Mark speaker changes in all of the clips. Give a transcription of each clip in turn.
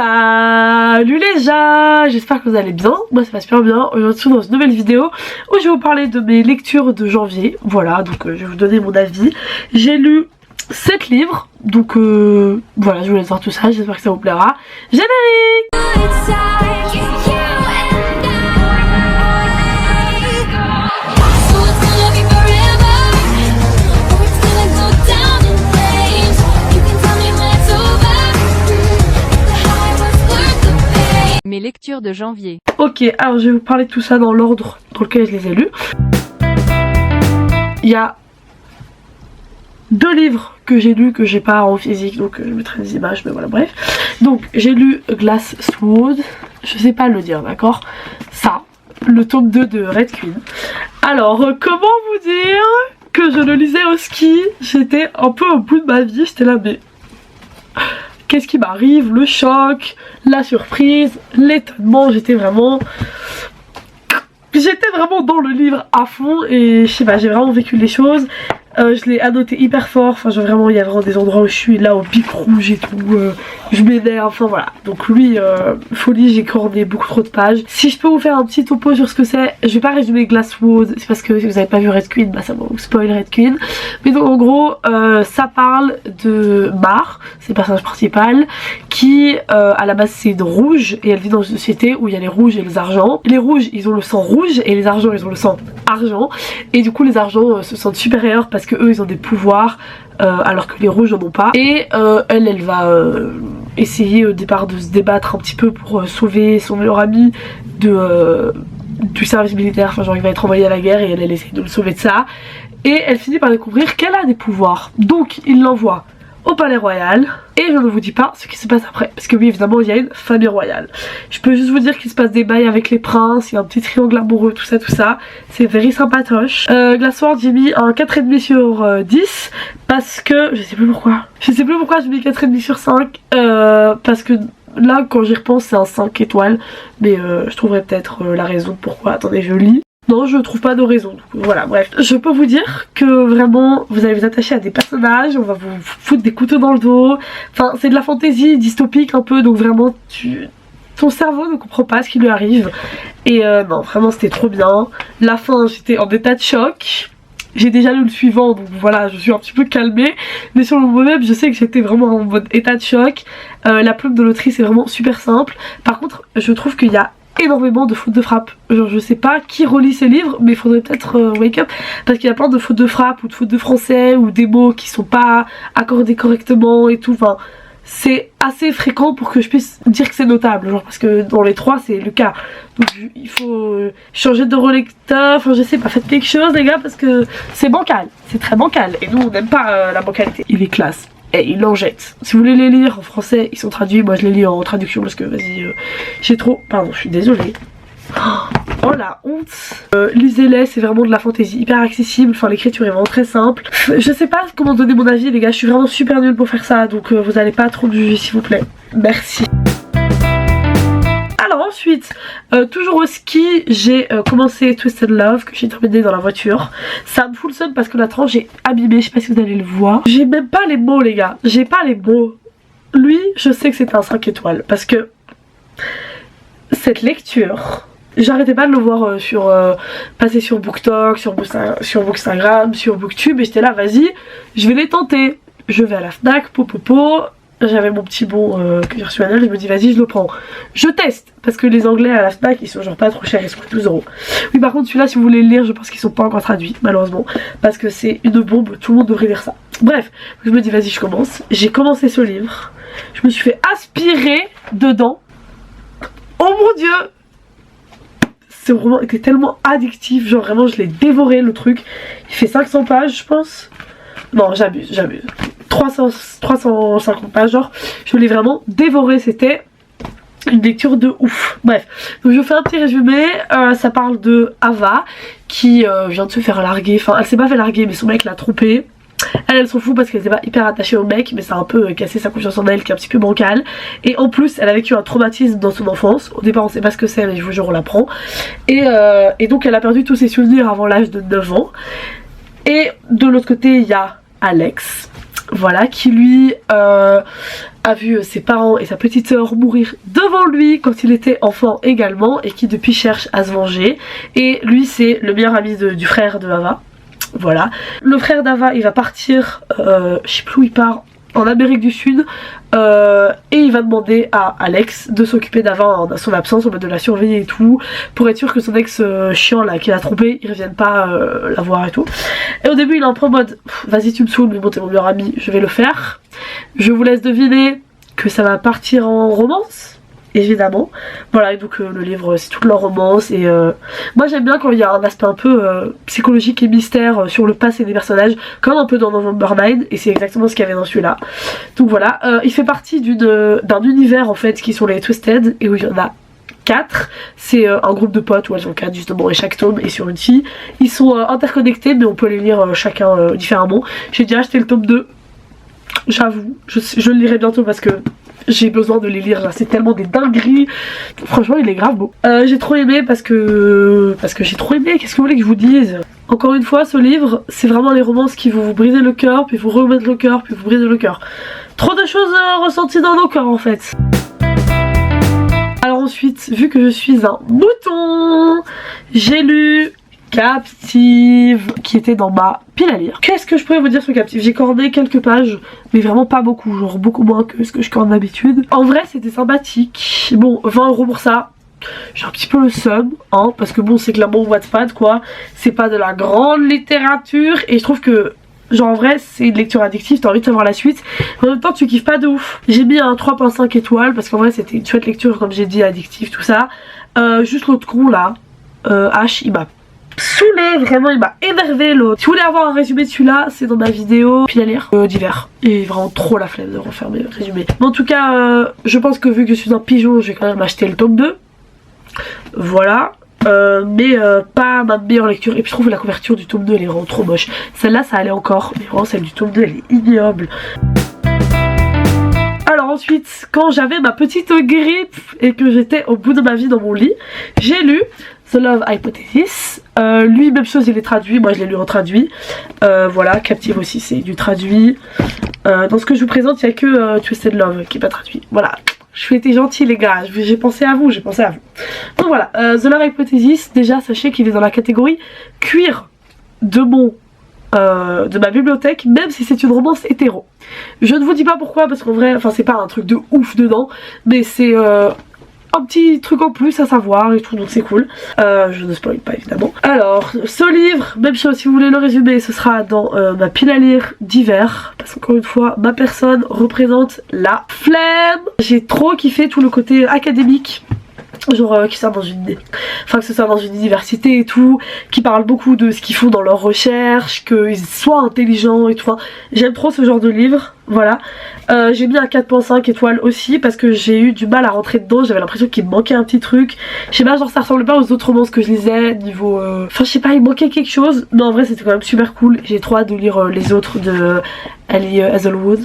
Speaker 1: Salut les gens, j'espère que vous allez bien, moi ça va super bien. Aujourd'hui dans une nouvelle vidéo où je vais vous parler de mes lectures de janvier. Voilà, donc je vais vous donner mon avis. J'ai lu 7 livres, donc voilà, je vous laisse voir tout ça, j'espère que ça vous plaira. Générique!
Speaker 2: Mes lectures de janvier.
Speaker 1: Ok, alors je vais vous parler de tout ça dans l'ordre dans lequel je les ai lus. Il y a 2 livres que j'ai lus que j'ai pas en physique, donc je mettrai des images, mais voilà, bref. Donc j'ai lu Glass Sword, je sais pas le dire, d'accord? Ça, le tome 2 de Red Queen. Alors, comment vous dire que je le lisais au ski? J'étais un peu au bout de ma vie, j'étais là, mais qu'est-ce qui m'arrive? Le choc, la surprise, l'étonnement, j'étais vraiment dans le livre à fond et je sais pas, j'ai vraiment vécu les choses. Je l'ai annoté hyper fort, enfin genre vraiment il y a vraiment des endroits où je suis là au pic rouge et tout, je m'énerve, enfin voilà. Donc lui, folie, j'ai corné beaucoup trop de pages. Si je peux vous faire un petit topo sur ce que c'est, je vais pas résumer Glasswood, c'est parce que si vous avez pas vu Red Queen, bah ça va vous spoil Red Queen. Mais donc en gros, ça parle de Mar, c'est le personnage principal, qui à la base c'est une rouge et elle vit dans une société où il y a les rouges et les argents. Les rouges ils ont le sang rouge et les argents ils ont le sang argent, et du coup les argents se sentent supérieurs parce que eux ils ont des pouvoirs alors que les rouges n'en ont pas. Et elle va essayer au départ de se débattre un petit peu pour sauver son meilleur ami du service militaire, enfin genre il va être envoyé à la guerre et elle essaie de le sauver de ça. Et elle finit par découvrir qu'elle a des pouvoirs, donc il l'envoie au palais royal et je ne vous dis pas ce qui se passe après parce que oui évidemment il y a une famille royale. Je peux juste vous dire qu'il se passe des bails avec les princes, il y a un petit triangle amoureux, tout ça, c'est very sympatoche. Glassword j'ai mis un 4,5 sur 10 parce que je sais plus pourquoi j'ai mis 4,5 sur 5 parce que là quand j'y repense c'est un 5 étoiles, mais je trouverai peut-être la raison pourquoi. Attendez, je lis. Non, je trouve pas de raison, donc voilà, bref. Je peux vous dire que vraiment, vous allez vous attacher à des personnages, on va vous foutre des couteaux dans le dos. Enfin, c'est de la fantaisie dystopique un peu, donc vraiment, ton cerveau ne comprend pas ce qui lui arrive. Et non, vraiment, c'était trop bien. La fin, j'étais en état de choc. J'ai déjà lu le suivant, donc voilà, je suis un petit peu calmée. Mais sur le moment-même, je sais que j'étais vraiment en mode état de choc. La plume de l'autrice est vraiment super simple. Par contre, je trouve qu'il y a énormément de fautes de frappe. Genre je sais pas qui relit ces livres, mais il faudrait peut-être wake up, parce qu'il y a plein de fautes de frappe ou de fautes de français ou des mots qui sont pas accordés correctement et tout. Enfin c'est assez fréquent pour que je puisse dire que c'est notable, genre parce que dans les 3 c'est le cas. Donc il faut changer de relecteur, enfin je sais pas, faites quelque chose les gars parce que c'est bancal, c'est très bancal et nous on n'aime pas la bancalité. Il est classe. Et il en jette. Si vous voulez les lire en français, ils sont traduits. Moi je les lis en traduction parce que vas-y, j'ai trop... Pardon, je suis désolée. Oh la honte. Lisez-les, c'est vraiment de la fantaisie hyper accessible. Enfin l'écriture est vraiment très simple. Je sais pas comment donner mon avis les gars, je suis vraiment super nulle pour faire ça. Donc vous allez pas trop me juger s'il vous plaît. Merci. Alors ensuite, toujours au ski, j'ai commencé Twisted Love que j'ai terminé dans la voiture. Ça me fout le seum parce que la tranche est abîmée, je sais pas si vous allez le voir. J'ai même pas les mots les gars, j'ai pas les mots. Lui, je sais que c'était un 5 étoiles parce que cette lecture, j'arrêtais pas de le voir passer sur BookTok, sur Bookstagram, sur Booktube et j'étais là, vas-y, je vais les tenter. Je vais à la Fnac, popopo. J'avais mon petit bon que j'ai reçu à Noël, je me dis vas-y je le prends. Je teste, parce que les anglais à la Fnac ils sont genre pas trop chers, ils sont à 12 €. Oui par contre celui-là si vous voulez le lire je pense qu'ils sont pas encore traduits malheureusement. Parce que c'est une bombe, tout le monde devrait lire ça. Bref, je me dis vas-y je commence. J'ai commencé ce livre, je me suis fait aspirer dedans. Oh mon dieu! C'est vraiment, c'était tellement addictif, genre vraiment je l'ai dévoré le truc. Il fait 500 pages je pense. Non j'abuse. 350 pages genre, je l'ai vraiment dévoré, c'était une lecture de ouf. Bref, donc je fais un petit résumé. Ça parle de Ava qui vient de se faire larguer, enfin elle s'est pas fait larguer mais son mec l'a trompée. Elle s'en fout parce qu'elle était pas hyper attachée au mec, mais ça a un peu cassé sa confiance en elle qui est un petit peu bancale. Et en plus elle a vécu un traumatisme dans son enfance. Au départ on sait pas ce que c'est mais je vous jure on l'apprend. Et donc elle a perdu tous ses souvenirs avant l'âge de 9 ans. Et de l'autre côté il y a Alex voilà, qui lui a vu ses parents et sa petite sœur mourir devant lui quand il était enfant également, et qui depuis cherche à se venger. Et lui c'est le meilleur ami du frère de Ava. Voilà, le frère d'Ava il va partir, je sais plus où il part, en Amérique du Sud, et il va demander à Alex de s'occuper d'Ava en son absence, en mode de la surveiller et tout, pour être sûr que son ex chiant là qui l'a trompé, il revienne pas la voir et tout. Et au début il est un peu en mode vas-y tu me saoules, mais bon t'es mon meilleur ami, je vais le faire. Je vous laisse deviner que ça va partir en romance, évidemment. Voilà, et donc le livre c'est toute leur romance, et moi j'aime bien quand il y a un aspect un peu psychologique et mystère sur le passé des personnages, comme un peu dans Nevermind, et c'est exactement ce qu'il y avait dans celui-là. Donc voilà, il fait partie d'un univers en fait qui sont les Twisted, et où il y en a 4, c'est un groupe de potes où elles ont 4 justement, et chaque tome est sur une fille. Ils sont interconnectés mais on peut les lire chacun différemment. J'ai déjà acheté le tome 2, j'avoue, je le lirai bientôt parce que j'ai besoin de les lire là, c'est tellement des dingueries. Franchement il est grave beau. J'ai trop aimé parce que j'ai trop aimé, qu'est-ce que vous voulez que je vous dise? Encore une fois ce livre c'est vraiment les romances qui vont vous briser le cœur, puis vous remettre le cœur, puis vous briser le cœur. Trop de choses ressenties dans nos cœurs en fait. Alors ensuite, vu que je suis un mouton, j'ai lu Captive, qui était dans ma pile à lire. Qu'est-ce que je pourrais vous dire sur Captive? J'ai corné quelques pages, mais vraiment pas beaucoup, genre beaucoup moins que ce que je corne d'habitude. En vrai c'était sympathique. Bon, 20 € pour ça, j'ai un petit peu le seum, hein, parce que bon c'est clairement Wattpad quoi, c'est pas de la grande littérature, et je trouve que genre en vrai c'est une lecture addictive, t'as envie de savoir la suite, mais en même temps tu kiffes pas de ouf. J'ai mis un 3.5 étoiles parce qu'en vrai c'était une chouette lecture comme j'ai dit, addictive tout ça. Juste l'autre con là, H, il m'a saoulé, vraiment il m'a énervé l'autre. Si vous voulez avoir un résumé de celui-là, c'est dans ma vidéo puis à lire d'hiver. Et vraiment trop la flemme de refaire mes résumés. Mais en tout cas je pense que vu que je suis un pigeon, je vais quand même acheter le tome 2. Voilà. Mais pas ma meilleure lecture, et puis je trouve la couverture du tome 2 elle est vraiment trop moche. Celle-là ça allait encore, mais vraiment celle du tome 2 elle est ignoble. Alors ensuite, quand j'avais ma petite grippe et que j'étais au bout de ma vie dans mon lit, j'ai lu The Love Hypothesis. Lui même chose, il est traduit, moi je l'ai lu en traduit. Voilà, Captive aussi c'est du traduit. Dans ce que je vous présente il n'y a que Twisted Love qui est pas traduit. Voilà, je été gentille les gars, j'ai pensé à vous, Donc voilà, The Love Hypothesis, déjà sachez qu'il est dans la catégorie cuir de ma bibliothèque, même si c'est une romance hétéro. Je ne vous dis pas pourquoi, parce qu'en vrai, enfin c'est pas un truc de ouf dedans, mais c'est un petit truc en plus à savoir et tout, donc c'est cool. Je ne spoil pas évidemment. Alors ce livre, même chose, si vous voulez le résumer, ce sera dans ma pile à lire d'hiver, parce qu'encore une fois ma personne représente la flemme. J'ai trop kiffé tout le côté académique, genre qui soit dans une, enfin que ce soit dans une université et tout, qui parle beaucoup de ce qu'ils font dans leurs recherches, qu'ils soient intelligents et tout. Enfin, j'aime trop ce genre de livre, voilà. J'ai mis un 4.5 étoiles aussi parce que j'ai eu du mal à rentrer dedans, j'avais l'impression qu'il me manquait un petit truc. Je sais pas, genre ça ressemblait pas aux autres romances que je lisais niveau enfin je sais pas, il manquait quelque chose, mais en vrai c'était quand même super cool. J'ai trop hâte de lire les autres de Ali Hazelwood.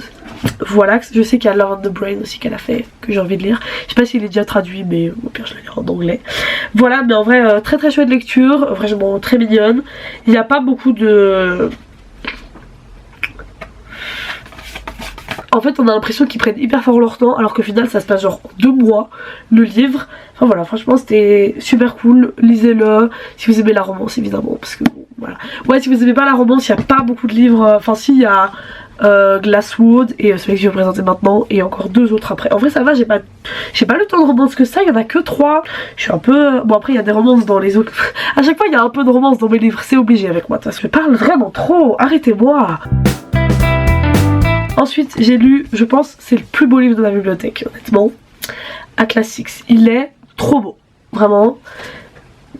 Speaker 1: Voilà, je sais qu'il y a Love on the Brain aussi qu'elle a fait, que j'ai envie de lire. Je sais pas s'il est déjà traduit, mais au pire je le lirai en anglais. Voilà, mais en vrai très très chouette lecture, vraiment très mignonne. Il n'y a pas beaucoup de... En fait on a l'impression qu'ils prennent hyper fort leur temps, alors qu'au final ça se passe genre 2 mois le livre. Enfin voilà, franchement c'était super cool, lisez-le si vous aimez la romance évidemment, parce que bon, voilà. Ouais, si vous aimez pas la romance, il n'y a pas beaucoup de livres, enfin si, il y a Glasswood et celui que je vais vous présenter maintenant, et encore 2 autres après. En vrai ça va, j'ai pas le temps de romance que ça, il y en a que 3. Je suis un peu... Bon après il y a des romances dans les autres. À chaque fois il y a un peu de romance dans mes livres, c'est obligé avec moi, je parle vraiment trop, arrêtez-moi. Ensuite j'ai lu, je pense c'est le plus beau livre de ma bibliothèque honnêtement, Atlas Six. Il est trop beau, vraiment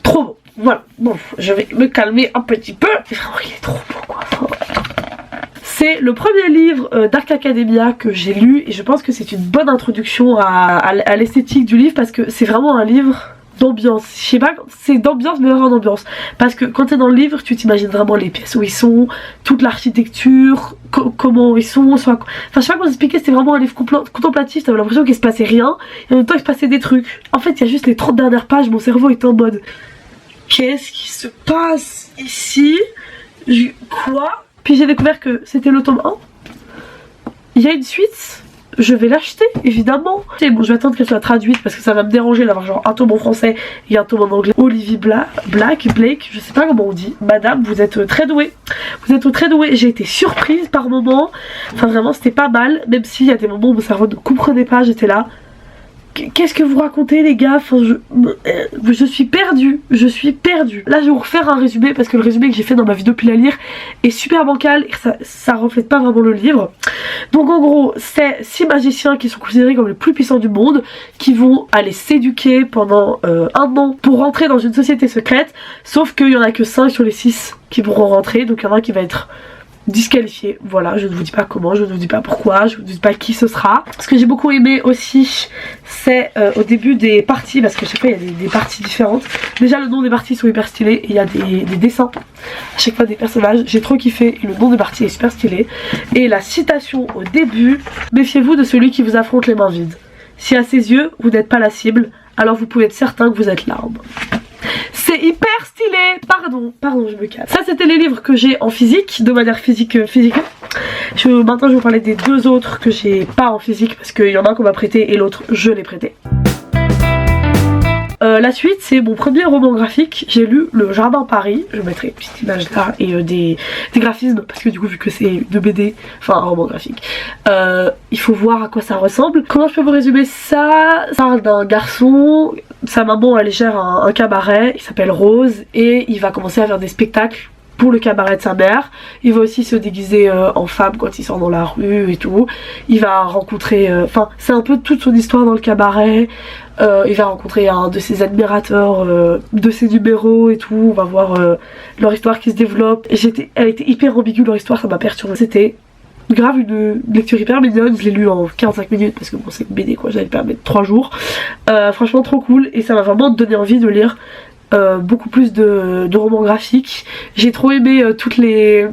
Speaker 1: trop beau. Voilà, bon je vais me calmer un petit peu, vraiment il est trop beau quoi. C'est le premier livre Dark Academia que j'ai lu, et je pense que c'est une bonne introduction à l'esthétique du livre, parce que c'est vraiment un livre d'ambiance. Je sais pas, c'est d'ambiance mais vraiment d'ambiance, parce que quand t'es dans le livre tu t'imagines vraiment les pièces où ils sont, toute l'architecture, comment ils sont, soit... enfin je sais pas comment expliquer, c'était vraiment un livre contemplatif, t'avais l'impression qu'il se passait rien et en même temps il se passait des trucs. En fait il y a juste les 30 dernières pages, mon cerveau était en mode qu'est-ce qui se passe ici, quoi. Puis j'ai découvert que c'était le tome 1. il y a une suite, je vais l'acheter évidemment. Et bon, je vais attendre qu'elle soit traduite parce que ça va me déranger d'avoir genre un tome en français et un tome en anglais. Olivia Blake, je sais pas comment on dit. Madame, vous êtes très douée. Vous êtes très douée. J'ai été surprise par moments. Enfin vraiment c'était pas mal. Même s'il y a des moments où mon cerveau ne comprenait pas, j'étais là. Qu'est-ce que vous racontez les gars, enfin, je suis perdue, Là je vais vous refaire un résumé parce que le résumé que j'ai fait dans ma vidéo puis à lire est super bancal et ça reflète pas vraiment le livre. Donc en gros c'est 6 magiciens qui sont considérés comme les plus puissants du monde qui vont aller s'éduquer pendant un an pour rentrer dans une société secrète, sauf qu'il y en a que 5 sur les 6 qui pourront rentrer, donc il y en a un qui va être disqualifié. Voilà, je ne vous dis pas comment, je ne vous dis pas pourquoi, je ne vous dis pas qui ce sera. Ce que j'ai beaucoup aimé aussi, c'est au début des parties, parce que chaque fois il y a des parties différentes. Déjà le nom des parties sont hyper stylés, et il y a des dessins à chaque fois des personnages, j'ai trop kiffé, et le nom des parties est super stylé. Et la citation au début, méfiez-vous de celui qui vous affronte les mains vides. Si à ses yeux vous n'êtes pas la cible, alors vous pouvez être certain que vous êtes l'arme. C'est hyper stylé. Pardon, je me casse. Ça c'était les livres que j'ai en physique, de manière physique. Maintenant je vais vous parler des 2 autres que j'ai pas en physique parce qu'il y en a un qu'on m'a prêté et l'autre je l'ai prêté. La suite c'est mon premier roman graphique. J'ai lu Le Jardin Paris. Je mettrai une petite image là et des graphismes parce que du coup vu que c'est de BD, enfin un roman graphique, il faut voir à quoi ça ressemble. Comment je peux vous résumer ça? Ça parle d'un garçon, sa maman elle gère un cabaret, il s'appelle Rose et il va commencer à faire des spectacles pour le cabaret de sa mère. Il va aussi se déguiser en femme quand il sort dans la rue et tout. Il va rencontrer, enfin c'est un peu toute son histoire dans le cabaret. Il va rencontrer un de ses admirateurs de ses numéros et tout. On va voir leur histoire qui se développe. Elle était hyper ambiguë leur histoire, ça m'a perturbée. C'était grave une lecture hyper mignonne. Je l'ai lu en 45 minutes parce que bon c'est une BD quoi, j'allais pas mettre 3 jours. Franchement trop cool et ça m'a vraiment donné envie de lire beaucoup plus de romans graphiques. J'ai trop aimé toutes les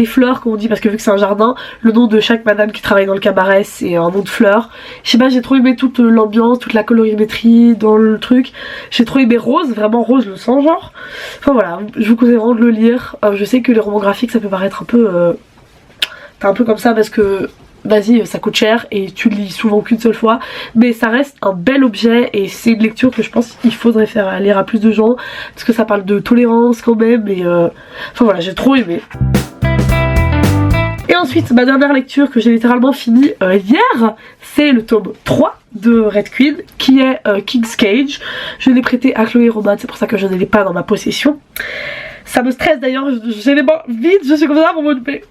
Speaker 1: fleurs comme on dit parce que vu que c'est un jardin, le nom de chaque madame qui travaille dans le cabaret c'est un nom de fleur. Je sais pas, j'ai trop aimé toute l'ambiance, toute la colorimétrie dans le truc. J'ai trop aimé Rose, vraiment Rose le sang genre. Enfin voilà, je vous conseille vraiment de le lire. Je sais que les romans graphiques ça peut paraître un peu t'es un peu comme ça parce que vas-y ça coûte cher et tu le lis souvent qu'une seule fois, mais ça reste un bel objet et c'est une lecture que je pense qu'il faudrait faire lire à plus de gens parce que ça parle de tolérance quand même et enfin voilà, j'ai trop aimé. Et ensuite ma dernière lecture que j'ai littéralement fini hier, c'est le tome 3 de Red Queen qui est King's Cage. Je l'ai prêté à Chloé Roman, c'est pour ça que je ne l'ai pas dans ma possession. Ça me stresse d'ailleurs, j'ai les mains vides, je suis comme ça,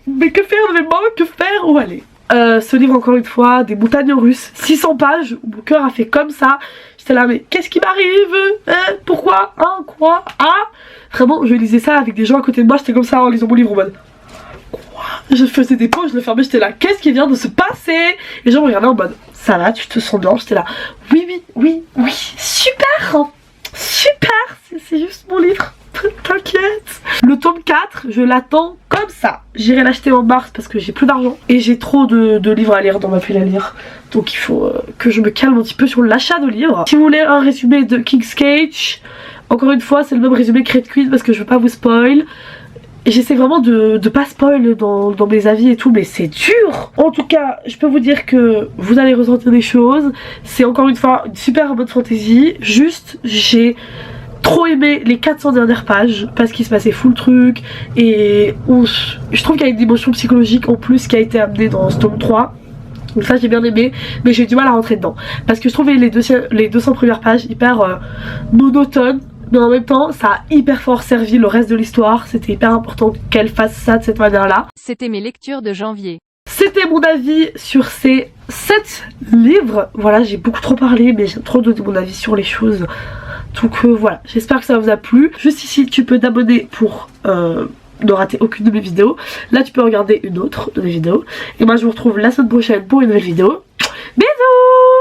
Speaker 1: mais que faire de mes mains, que faire, où aller? Ce livre encore une fois, des montagnes russes, 600 pages, où mon cœur a fait comme ça. J'étais là mais qu'est-ce qui m'arrive, pourquoi, hein, quoi, ah. Vraiment je lisais ça avec des gens à côté de moi, j'étais comme ça en lisant mon livre en mode quoi. Je faisais des pauses, je le fermais, j'étais là qu'est-ce qui vient de se passer. Et les gens me regardaient en mode ça va, tu te sens bien, j'étais là oui, super, c'est juste mon livre. T'inquiète. Le tome 4, je l'attends comme ça. J'irai l'acheter en mars parce que j'ai plus d'argent. Et j'ai trop de livres à lire dans ma pile à lire. Donc il faut que je me calme un petit peu sur l'achat de livres. Si vous voulez un résumé de King's Cage, encore une fois c'est le même résumé que Red Queen parce que je veux pas vous spoil. J'essaie vraiment de pas spoil dans mes avis et tout, mais c'est dur. En tout cas, je peux vous dire que vous allez ressentir des choses. C'est encore une fois une super bonne fantasy. Juste, j'ai trop aimé les 400 dernières pages parce qu'il se passait full truc et je trouve qu'il y a une dimension psychologique en plus qui a été amenée dans ce tome 3. Donc ça j'ai bien aimé, mais j'ai du mal à rentrer dedans parce que je trouvais les 200 premières pages hyper monotones, mais en même temps ça a hyper fort servi le reste de l'histoire. C'était hyper important qu'elle fasse ça de cette manière là.
Speaker 2: C'était mes lectures de janvier.
Speaker 1: C'était mon avis sur ces 7 livres. Voilà, j'ai beaucoup trop parlé mais j'aime trop donner mon avis sur les choses. Donc voilà, j'espère que ça vous a plu. Juste ici tu peux t'abonner pour ne rater aucune de mes vidéos. Là tu peux regarder une autre de mes vidéos. Et moi je vous retrouve la semaine prochaine pour une nouvelle vidéo. Bisous!